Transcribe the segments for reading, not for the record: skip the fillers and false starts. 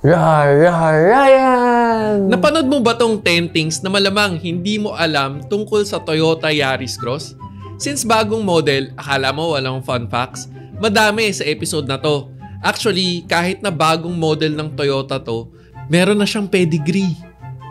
Ryan! Napanood mo ba tong 10 things na malamang hindi mo alam tungkol sa Toyota Yaris Cross? Since bagong model, akala mo walang fun facts? Madami sa episode na to. Actually, kahit na bagong model ng Toyota to, meron na siyang pedigree.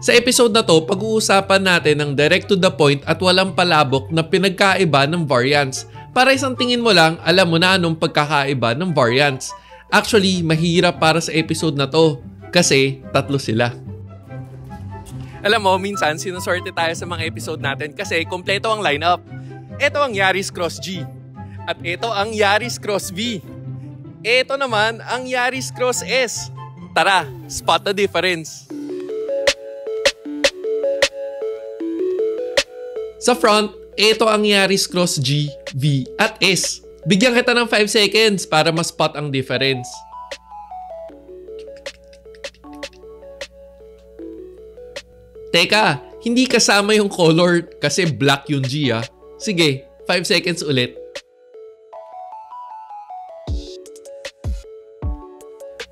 Sa episode na to, pag-uusapan natin ng direct to the point at walang palabok na pinagkaiba ng variants. Para isang tingin mo lang, alam mo na anong pagkakaiba ng variants. Actually, mahirap para sa episode na to kasi tatlo sila. Alam mo, minsan sinusorte tayo sa mga episode natin kasi kompleto ang lineup. Ito ang Yaris Cross G. At ito ang Yaris Cross V. Ito naman ang Yaris Cross S. Tara, spot the difference. Sa front, ito ang Yaris Cross G, V at S. Bigyan kita ng 5 seconds para ma-spot ang difference. Teka, hindi kasama yung color kasi black yung G ah. Sige, 5 seconds ulit.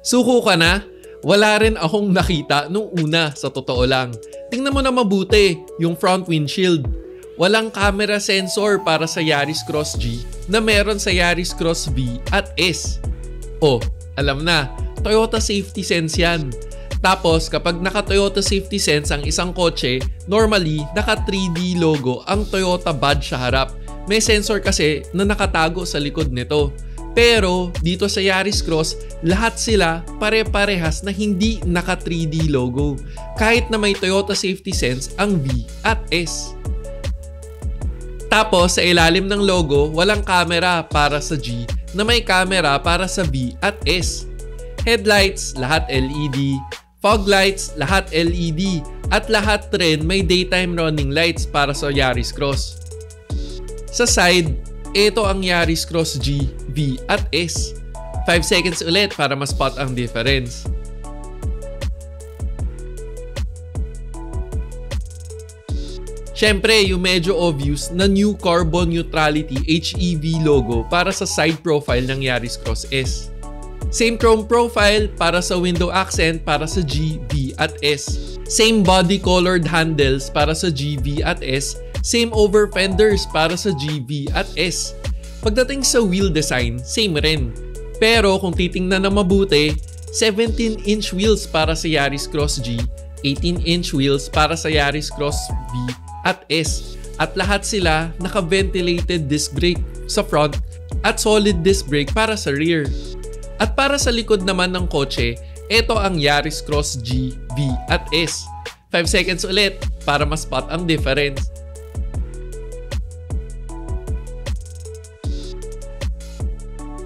Suko ka na? Wala rin akong nakita nung una sa totoo lang. Tingnan mo na mabuti yung front windshield. Walang camera sensor para sa Yaris Cross G na meron sa Yaris Cross V at S. Oh, alam na, Toyota Safety Sense yan. Tapos kapag naka-Toyota Safety Sense ang isang kotse, normally naka 3D logo ang Toyota badge sa harap. May sensor kasi na nakatago sa likod nito. Pero dito sa Yaris Cross, lahat sila pare-parehas na hindi naka 3D logo. Kahit na may Toyota Safety Sense ang V at S. Tapos sa ilalim ng logo, walang camera para sa G na may camera para sa V at S. Headlights, lahat LED. Fog lights, lahat LED. At lahat rin may daytime running lights para sa Yaris Cross. Sa side, ito ang Yaris Cross G, V at S. 5 seconds ulit para ma-spot ang difference. Siyempre, yung medyo obvious na new carbon neutrality HEV logo para sa side profile ng Yaris Cross S. Same chrome profile para sa window accent para sa G, V at S. Same body colored handles para sa G, V at S. Same over fenders para sa G, V at S. Pagdating sa wheel design, same rin. Pero kung titingnan na mabuti, 17-inch wheels para sa Yaris Cross G, 18-inch wheels para sa Yaris Cross V at S. At lahat sila naka-ventilated disc brake sa front at solid disc brake para sa rear. At para sa likod naman ng kotse, ito ang Yaris Cross G, V at S. 5 seconds ulit para ma-spot ang difference.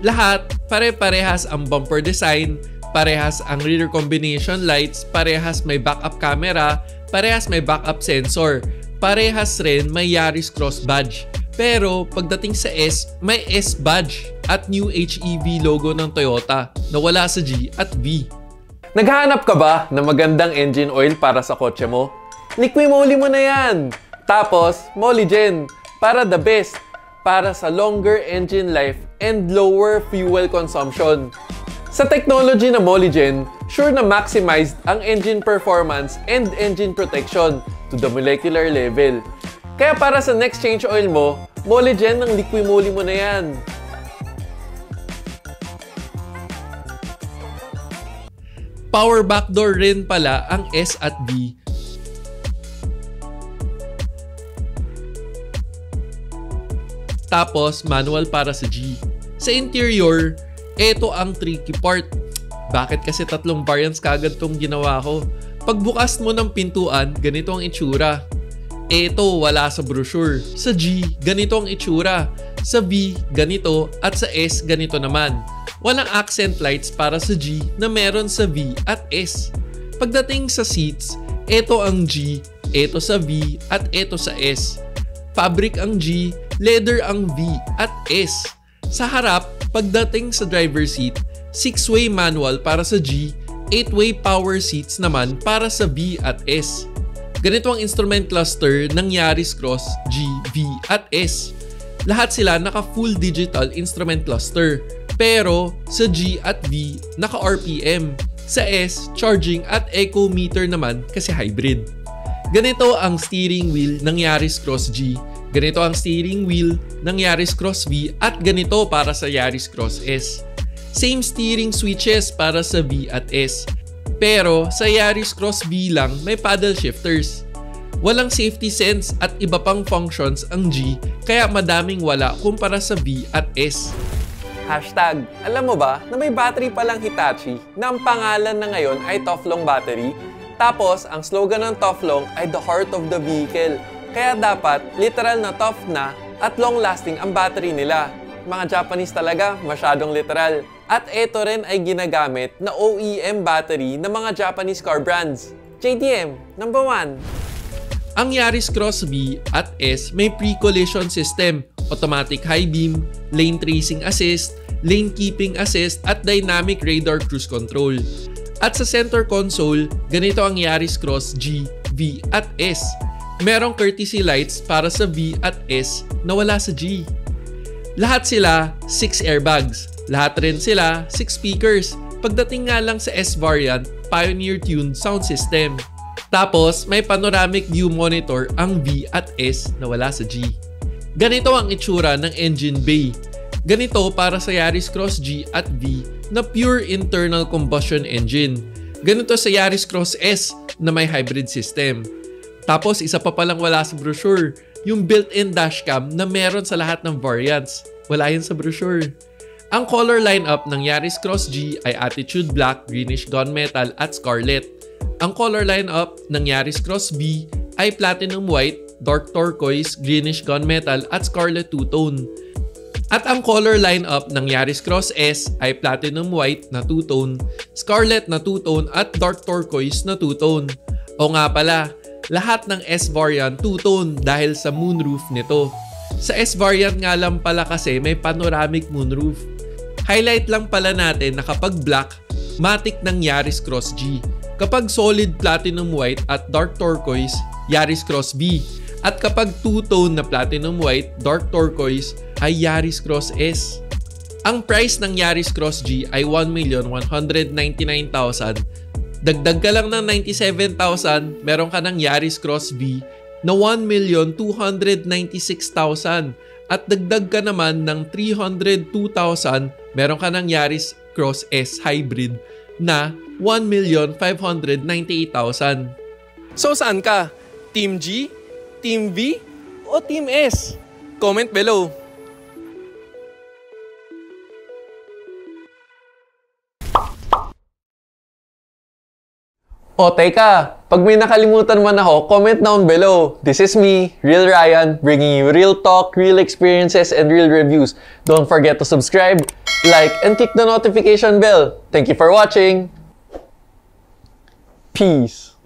Lahat pare-parehas ang bumper design, parehas ang rear combination lights, parehas may backup camera, parehas may backup sensor. Parehas rin may Yaris Cross badge. Pero pagdating sa S, may S badge at new HEV logo ng Toyota na wala sa G at V. Naghahanap ka ba ng magandang engine oil para sa kotse mo? Liqui-Moly mo na yan! Tapos, Molygen para the best, para sa longer engine life and lower fuel consumption. Sa technology na Molygen, sure na maximized ang engine performance and engine protection to the molecular level. Kaya para sa next change oil mo, Molygen ng Liqui-Moly mo na yan. Power backdoor rin pala ang S at V. Tapos manual para sa G. Sa interior, ito ang tricky part. Bakit kasi tatlong variants kagad tong ginawa ko? Pagbukas mo ng pintuan, ganito ang itsura. Ito wala sa brochure. Sa G, ganito ang itsura. Sa V, ganito. At sa S, ganito naman. Walang accent lights para sa G na meron sa V at S. Pagdating sa seats, ito ang G, ito sa V, at ito sa S. Fabric ang G, leather ang V at S. Sa harap, pagdating sa driver seat, 6-way manual para sa G, 8-way power seats naman para sa V at S. Ganito ang instrument cluster ng Yaris Cross G, V at S. Lahat sila naka full digital instrument cluster. Pero sa G at V, naka RPM. Sa S, charging at eco meter naman kasi hybrid. Ganito ang steering wheel ng Yaris Cross G, ganito ang steering wheel ng Yaris Cross V, at ganito para sa Yaris Cross S. Same steering switches para sa V at S. Pero sa Yaris Cross V lang may paddle shifters. Walang safety sense at iba pang functions ang G, kaya madaming wala kumpara sa V at S. Hashtag, alam mo ba na may battery palang Hitachi na ang pangalan na ngayon ay Toflong Battery? Tapos, ang slogan ng Toflong ay the heart of the vehicle. Kaya dapat, literal na tough na at long-lasting ang battery nila. Mga Japanese talaga, masyadong literal. At ito rin ay ginagamit na OEM battery ng mga Japanese car brands. JDM, number 1. Ang Yaris Cross V at S may pre-collision system, automatic high beam, lane tracing assist, lane keeping assist, at dynamic radar cruise control. At sa center console, ganito ang Yaris Cross G, V at S. Merong courtesy lights para sa V at S na wala sa G. Lahat sila 6 airbags. Lahat rin sila 6 speakers. Pagdating nga lang sa S variant, Pioneer tuned sound system. Tapos may panoramic view monitor ang V at S na wala sa G. Ganito ang itsura ng engine bay. Ganito para sa Yaris Cross G at V na pure internal combustion engine. Ganito sa Yaris Cross S na may hybrid system. Tapos isa pa palang wala sa brochure, yung built-in dashcam na meron sa lahat ng variants. Wala yun sa brochure. Ang color lineup ng Yaris Cross G ay Attitude Black, Greenish Gunmetal at Scarlet. Ang color lineup ng Yaris Cross V ay Platinum White, Dark Turquoise, Greenish Gunmetal at Scarlet Two-Tone. At ang color lineup ng Yaris Cross S ay Platinum White na two-tone, Scarlet na two-tone at Dark Turquoise na two-tone. O nga pala, lahat ng S variant two-tone dahil sa moonroof nito. Sa S variant nga lang pala kasi may panoramic moonroof. Highlight lang pala natin na kapag black, matic ng Yaris Cross G. Kapag solid Platinum White at Dark Turquoise, Yaris Cross V. At kapag two-tone na Platinum White, Dark Turquoise, ay Yaris Cross S. Ang price ng Yaris Cross G ay 1,199,000. Dagdag ka lang ng 97,000, meron ka ng Yaris Cross V na 1,296,000. At dagdag ka naman ng 302,000, meron ka ng Yaris Cross S Hybrid na 1,598,000. So saan ka? Team G? Team V? O Team S? Comment below. O teka, pag may nakalimutan man ako, comment down below. This is me, Real Ryan, bringing you real talk, real experiences, and real reviews. Don't forget to subscribe, like, and click the notification bell. Thank you for watching. Peace.